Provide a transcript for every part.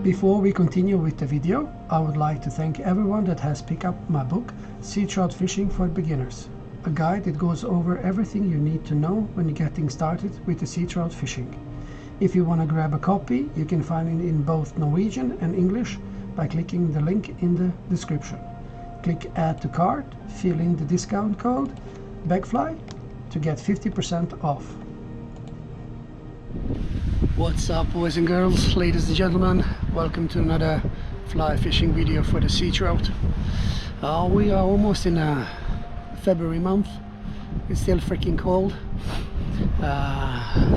Before we continue with the video, I would like to thank everyone that has picked up my book, Sea Trout Fishing for Beginners, a guide that goes over everything you need to know when you're getting started with the sea trout fishing. If you want to grab a copy, you can find it in both Norwegian and English by clicking the link in the description. Click Add to Cart, fill in the discount code BAGFLY to get 50% off. What's up, boys and girls, ladies and gentlemen, welcome to another fly fishing video for the sea trout. We are almost in February month. It's still freaking cold,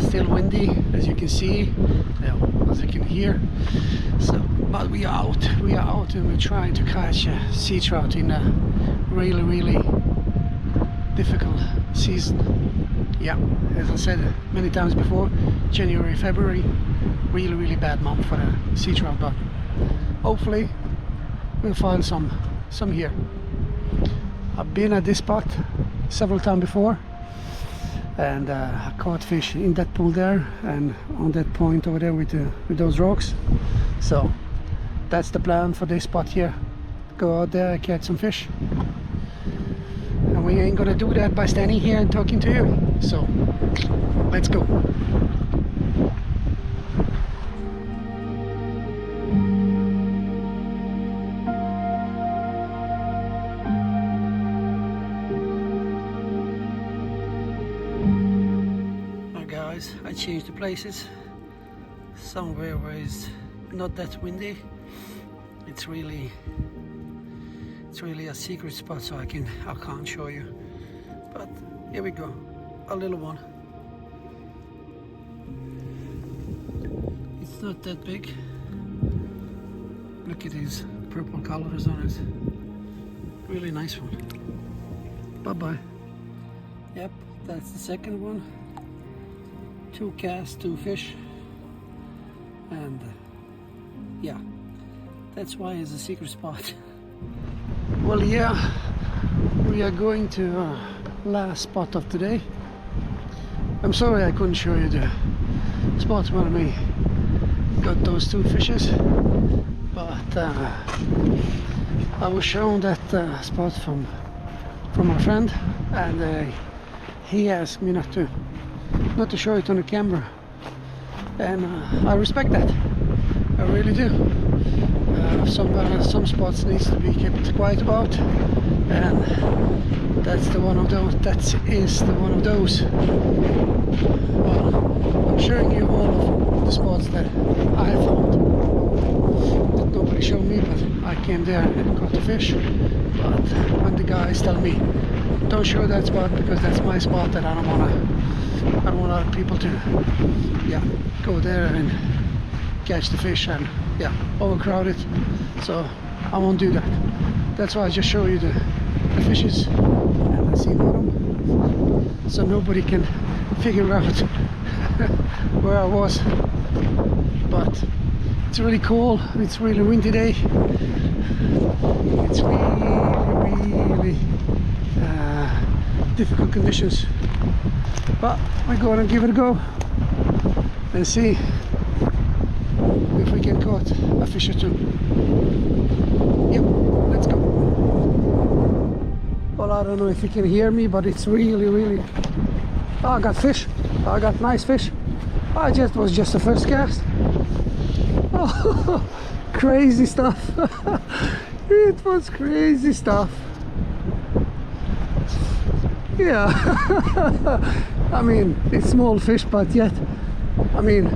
still windy, as you can see, as you can hear. So, but we are out and we're trying to catch a sea trout in a really difficult season. Yeah, as I said many times before, January, February, really bad month for the sea trout, but hopefully we'll find some here. I've been at this spot several times before, and I caught fish in that pool there and on that point over there with those rocks. So that's the plan for this spot here. Go out there, catch some fish. And we ain't gonna do that by standing here and talking to you. So let's go. Alright guys, I changed the places. Somewhere where it's not that windy. It's really a secret spot, so I can't show you, but here we go, a little one. It's not that big. Look at these purple colors on it. Really nice one. Bye bye. Yep, that's the second one. 2 casts, 2 fish, and yeah, that's why it's a secret spot. Well, yeah, we are going to last spot of today. I'm sorry I couldn't show you the spot where we got those 2 fishes, but I was shown that spot from my friend, and he asked me not to show it on the camera, and I respect that. I really do. Some spots needs to be kept quiet about, and that's the one of those. That is the one of those. Well, I'm showing you all of the spots that I found that nobody showed me, but I came there and caught the fish. But when the guys tell me, don't show that spot because that's my spot, and I don't want other people to go there and catch the fish and overcrowd it, so I won't do that. That's why I just show you the fishes and the sea bottom, so nobody can figure out where I was. But it's really cool, it's really windy day, it's really difficult conditions, but we're gonna give it a go and see if we can catch a fish or 2. Yep, let's go. Well, I don't know if you can hear me, but it's really oh, I got fish. I got nice fish. It was just the first cast. Oh, crazy stuff. It was crazy stuff. Yeah. I mean, it's small fish, but yet, I mean,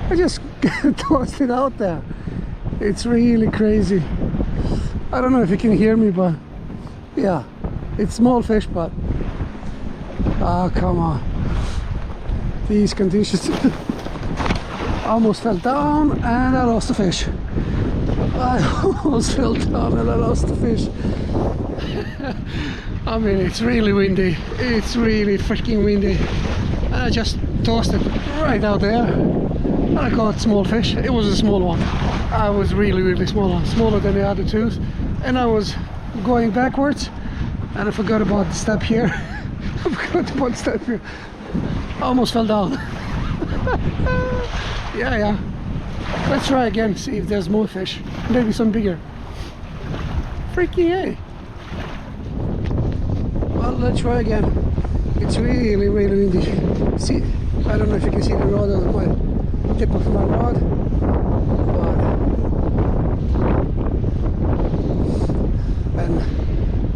I just tossed it out there. It's really crazy. I don't know if you can hear me, but yeah, it's small fish, but come on, these conditions. I almost fell down and I lost the fish. I almost fell down and I lost the fish. I mean, it's really windy. It's really freaking windy. And I just tossed it right out there. And I caught small fish. It was a small one. I was really small one, smaller than the other 2. And I was going backwards, and I forgot about the step here. I forgot about the step here. I almost fell down. Yeah. Let's try again, see if there's more fish. Maybe some bigger. Freaky, eh? Well, let's try again. It's really windy. See, I don't know if you can see the rod of my tip of my rod, but and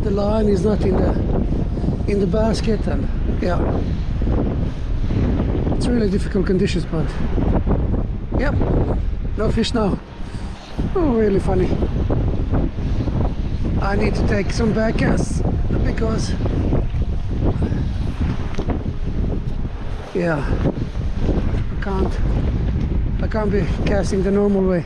the line is not in the basket, and yeah, it's really difficult conditions, but yep, no fish now. Oh, really funny. I need to take some back casts because yeah, I can't be casting the normal way.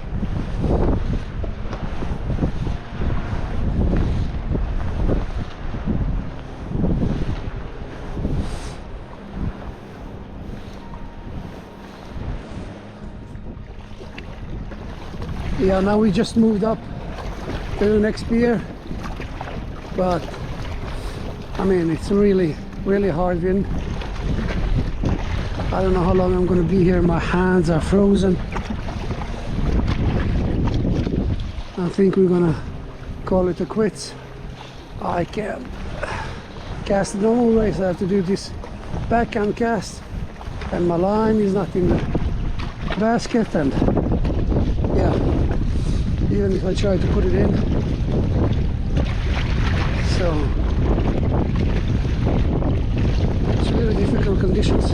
Yeah, now we just moved up to the next pier, but I mean, it's really hard wind. I don't know how long I'm going to be here. My hands are frozen. I think we're going to call it a quits. I can't cast the normal way, so I have to do this backhand cast, and my line is not in the basket, and yeah, even if I try to put it in, so it's really difficult conditions.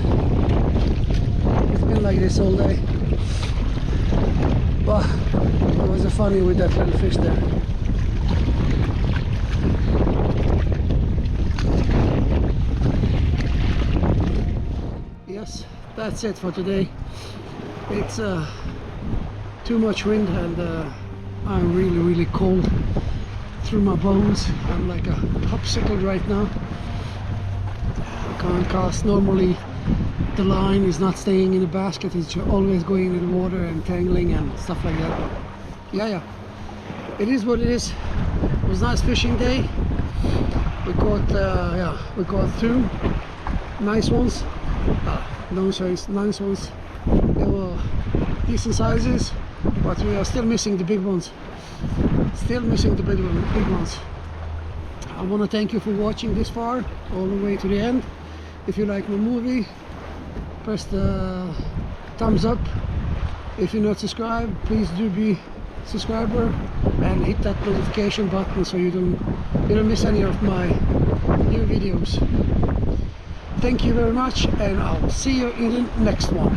It's been like this all day, but it was funny with that little fish there. Yes, that's it for today. It's too much wind, and I'm really cold through my bones. I'm like a popsicle right now. I can't cast. Normally the line is not staying in the basket, it's always going in the water and tangling and stuff like that. Yeah, it is what it is. It was a nice fishing day. We caught we caught 2 nice ones. Nice ones. They were decent sizes, but we are still missing the big ones. Still missing the big ones. I want to thank you for watching this far, all the way to the end. If you like my movie, press the thumbs up. If you're not subscribed, please do be subscriber and hit that notification button so you don't miss any of my new videos. Thank you very much, and I'll see you in the next one.